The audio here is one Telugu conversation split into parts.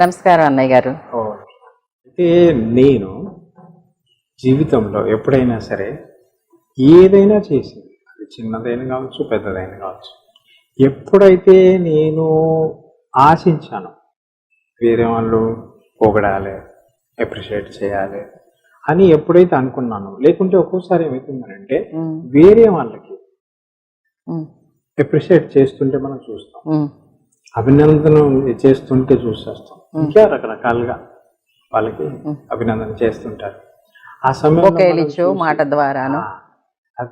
నమస్కారం అన్నయ్య గారు. అయితే నేను జీవితంలో ఎప్పుడైనా సరే ఏదైనా చేసింది, అది చిన్నదైనా కావచ్చు పెద్దదైనా కావచ్చు, ఎప్పుడైతే నేను ఆశించాను వేరే వాళ్ళు పొగడాలి, అప్రిషియేట్ చేయాలి అని ఎప్పుడైతే అనుకున్నాను, లేకుంటే ఒక్కోసారి ఏమవుతుందనంటే వేరే వాళ్ళకి అప్రిషియేట్ చేస్తుంటే మనం చూస్తాం, అభినందన చేస్తుంటే చూసేస్తాం, ఇంకా రకరకాలుగా వాళ్ళకి అభినందన చేస్తుంటారు. ఆ సమయంలో మాట ద్వారా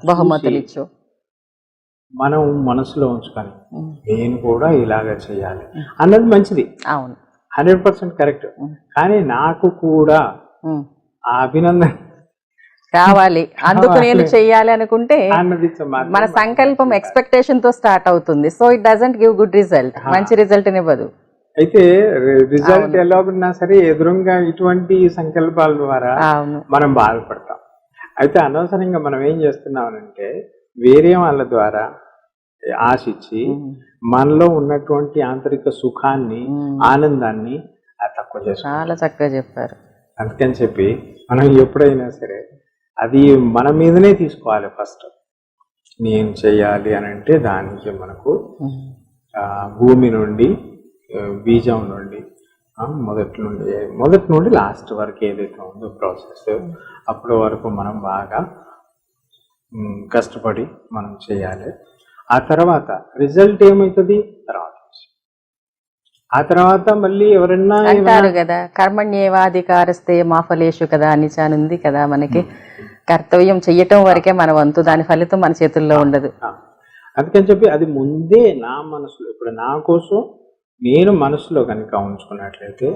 బహుమతులు ఇచ్చు మనం మనసులో ఉంచుకొని నేను కూడా ఇలాగ చేయాలి అన్నది మంచిది, అవును, 100% కరెక్ట్. కానీ నాకు కూడా ఆ అభినందన కావాలి, అందుకు నేను చెయ్యాలి అనుకుంటే మన సంకల్పం ఎక్స్పెక్టేషన్ తో స్టార్ట్ అవుతుంది. So it doesn't give good result, మంచి రిజల్ట్ ఇవ్వదు. అయితే రిజల్ట్ ఎలా ఉన్నా సరే ఎదురుగా ఇటువంటి సంకల్పాల ద్వారా మనం బాధపడతాం. అయితే అనవసరంగా మనం ఏం చేస్తున్నామనంటే వేరే వాళ్ళ ద్వారా ఆశించి మనలో ఉన్నటువంటి ఆంతరిక సుఖాన్ని, ఆనందాన్ని తక్కువ చేస్తాం. చాలా చక్కగా చెప్పారు. అందుకని చెప్పి మనం ఎప్పుడైనా సరే అది మన మీదనే తీసుకోవాలి. ఫస్ట్ నేను చెయ్యాలి అని అంటే దానికి మనకు భూమి నుండి, బీజం నుండి, మొదటి నుండి లాస్ట్ వరకు ఏదైతే ఉందో ప్రాసెస్, అప్పటి వరకు మనం బాగా కష్టపడి మనం చేయాలి. ఆ తర్వాత రిజల్ట్ ఏమవుతుంది ఆ తర్వాత మళ్ళీ ఎవరన్నా అంటారు కదా, కర్మణ్యేవాధికారస్తే మా ఫలేషు కదా అని ఉంది కదా, మనకి కర్తవ్యం చెయ్యటం వరకే మన వంతు, దాని ఫలితం మన చేతుల్లో ఉండదు. అందుకని చెప్పి అది ముందే నా మనసులో, ఇప్పుడు నా కోసం నేను మనసులో కనుక ఉంచుకున్నట్లయితే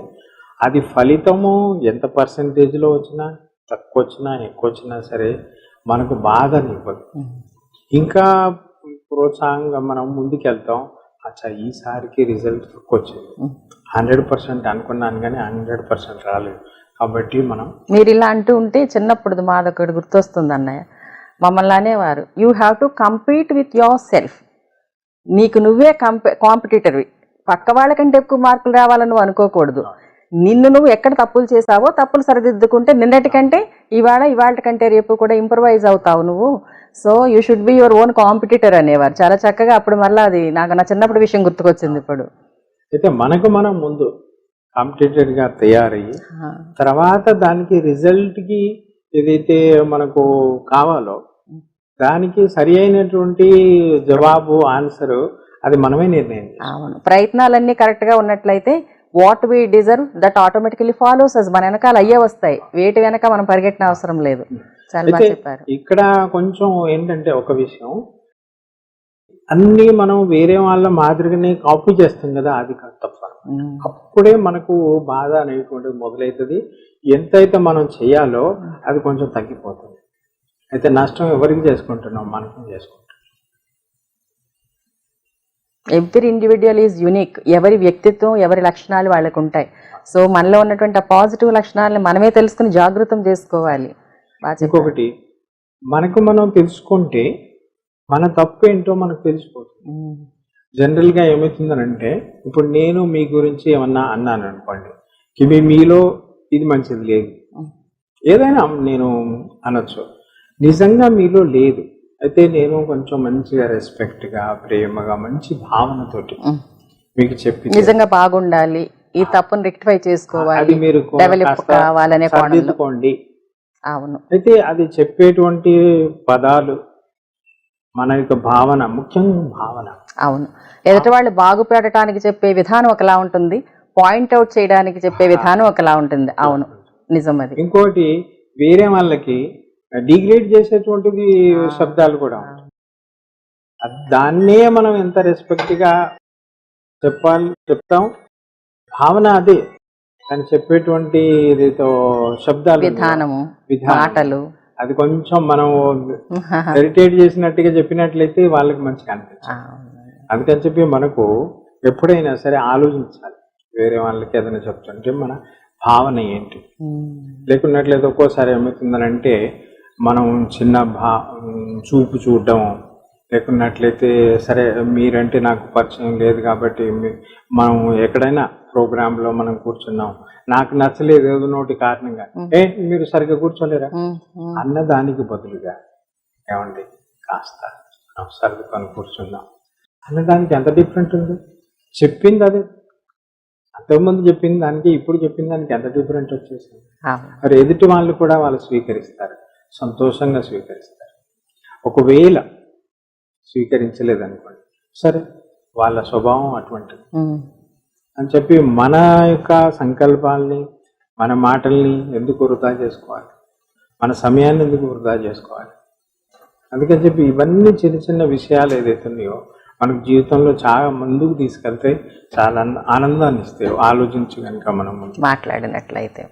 అది ఫలితము ఎంత పర్సంటేజ్లో వచ్చినా, తక్కువ వచ్చినా, ఎక్కువ వచ్చినా సరే మనకు బాధనివ్వదు. ఇంకా ప్రోత్సాహంగా మనం ముందుకెళ్తాం. అచ్చా ఈసారికి రిజల్ట్ తక్కువ వచ్చింది, 100% అనుకున్నాను కానీ 100% రాలేదు, కాబట్టి మనం మీరు ఇలా అంటూ ఉంటే చిన్నప్పుడు మాదొకటి గుర్తొస్తుంది అన్నయ్య. మమ్మల్ని అనేవారు, you have to compete with your self. నీకు నువ్వే కాంపిటీటర్వి, పక్క వాళ్ళకంటే ఎక్కువ మార్కులు రావాలని నువ్వు అనుకోకూడదు. నిన్ను నువ్వు ఎక్కడ తప్పులు చేసావో తప్పులు సరిదిద్దుకుంటే నిన్నటికంటే ఇవాళ కంటే రేపు కూడా ఇంప్రూవైజ్ అవుతావు నువ్వు. So you should be your own competitor అనేవారు. చాలా చక్కగా అప్పుడు మళ్ళీ అది నాకు నా చిన్నప్పుడు విషయం గుర్తుకొచ్చింది. ఇప్పుడు అయితే మనకు మనం ముందు కాంపిటేటర్ గా తయారయ్యి తర్వాత దానికి రిజల్ట్ కి ఏదైతే మనకు కావాలో దానికి సరి అయినటువంటి జవాబు, ఆన్సర్ అది మనమే నిర్ణయం. అవును, ప్రయత్నాలన్నీ కరెక్ట్ గా ఉన్నట్లయితే what we deserve that automatically follows us. మన వెనకాల అయ్యే వస్తాయి, వేటి వెనక మనం పరిగెట్టిన అవసరం లేదు. చాలా బాగా చెప్పారు. ఇక్కడ కొంచెం ఏంటంటే ఒక విషయం, అన్ని మనం వేరే వాళ్ళ మాదిరిగానే కాపీ చేస్తాం కదా, అది తప్ప. అప్పుడే మనకు బాధ అనేటువంటిది మొదలవుతుంది. ఎంతైతే మనం చేయాలో అది కొంచెం తగ్గిపోతుంది. అయితే నష్టం ఎవరికి చేసుకుంటున్నాం, మనకి చేసుకుంటాం. Every individual is unique. ఎవరి వ్యక్తిత్వం, ఎవరి లక్షణాలు వాళ్ళకు ఉంటాయి. సో మనలో ఉన్నటువంటి ఆ పాజిటివ్ లక్షణాలను మనమే తెలుసుకుని జాగృతం చేసుకోవాలి. ఇంకొకటి, మనకు మనం తెలుసుకుంటే మన తప్పు ఏంటో మనకు తెలిసిపోతుంది. జనరల్గా ఏమవుతుందనంటే, ఇప్పుడు నేను మీ గురించి ఏమన్నా అన్నాను అనుకోండి, ఇవి మీలో ఇది మంచిది లేదు, ఏదైనా నేను అనొచ్చు, నిజంగా మీలో లేదు. అయితే నేను కొంచెం మంచిగా రెస్పెక్ట్గా, ప్రేమగా, మంచి భావనతోటి మీకు చెప్పి నిజంగా బాగుండాలి, ఈ తప్పును రెక్టిఫై చేసుకోవాలి, అది మీరు డెవలప్ కావాలనే సర్దిద్దుకోండి. అవును. అయితే అది చెప్పేటువంటి పదాలు మన యొక్క భావన, ముఖ్యంగా భావన. అవును, ఎదుటి వాళ్ళు బాగుపడటానికి చెప్పే విధానం ఒకలా ఉంటుంది, పాయింట్అవుట్ చేయడానికి చెప్పే విధానం ఒకలా ఉంటుంది. అవును, నిజం. అది ఇంకోటి, వేరే వాళ్ళకి డిగ్రేడ్ చేసేటువంటిది శబ్దాలు కూడా ఉంటాయి. దాన్నే మనం ఎంత రెస్పెక్ట్గా చెప్తాం, భావన అదే, కానీ చెప్పేటువంటి శబ్దాలు, విధానము, మాటలు, అది కొంచెం మనం ఇరిటేట్ చేసినట్టుగా చెప్పినట్లయితే వాళ్ళకి మంచిగా అనిపించాలి. అందుకని చెప్పి మనకు ఎప్పుడైనా సరే ఆలోచించాలి, వేరే వాళ్ళకి ఏదైనా చెప్తుంటే మన భావన ఏంటి. లేకున్నట్లయితే ఒక్కోసారి ఏమవుతుందనంటే మనం చిన్న చూపు చూడడం, లేకున్నట్లయితే సరే మీరంటే నాకు పరిచయం లేదు కాబట్టి మనం ఎక్కడైనా ప్రోగ్రాంలో మనం కూర్చున్నాం, నాకు నచ్చలేదు ఏదో నోటి కారణంగా, మీరు సరిగ్గా కూర్చోలేరా అన్న దానికి బదులుగా ఏమండి కాస్త మనం సర్దుకొని కూర్చుందాం అన్నదానికి ఎంత డిఫరెంట్ ఉంది. చెప్పింది అదే, అంతకుముందు చెప్పింది దానికి ఇప్పుడు చెప్పిన దానికి ఎంత డిఫరెంట్ వచ్చేసింది. మరి ఎదుటి వాళ్ళు కూడా వాళ్ళు స్వీకరిస్తారు, సంతోషంగా స్వీకరిస్తారు. ఒకవేళ స్వీకరించలేదనుకోండి, సరే వాళ్ళ స్వభావం అటువంటిది అని చెప్పి మన యొక్క సంకల్పాల్ని మన మాటల్ని ఎందుకు వృధా చేసుకోవాలి, మన సమయాన్ని ఎందుకు వృధా చేసుకోవాలి. అందుకని చెప్పి ఇవన్నీ చిన్న చిన్న విషయాలు ఏదైతే ఉన్నాయో మనకు జీవితంలో చాలా ముందుకు తీసుకెళ్తే చాలా ఆనందాన్ని ఇస్తాయి ఆలోచించి కనుక మనం మాట్లాడినట్లయితే.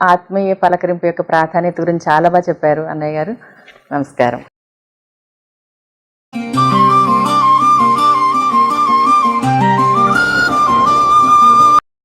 ఆత్మీయ పలకరింపు యొక్క ప్రాధాన్యత గురించి చాలా బాగా చెప్పారు అన్నయ్య గారు. నమస్కారం.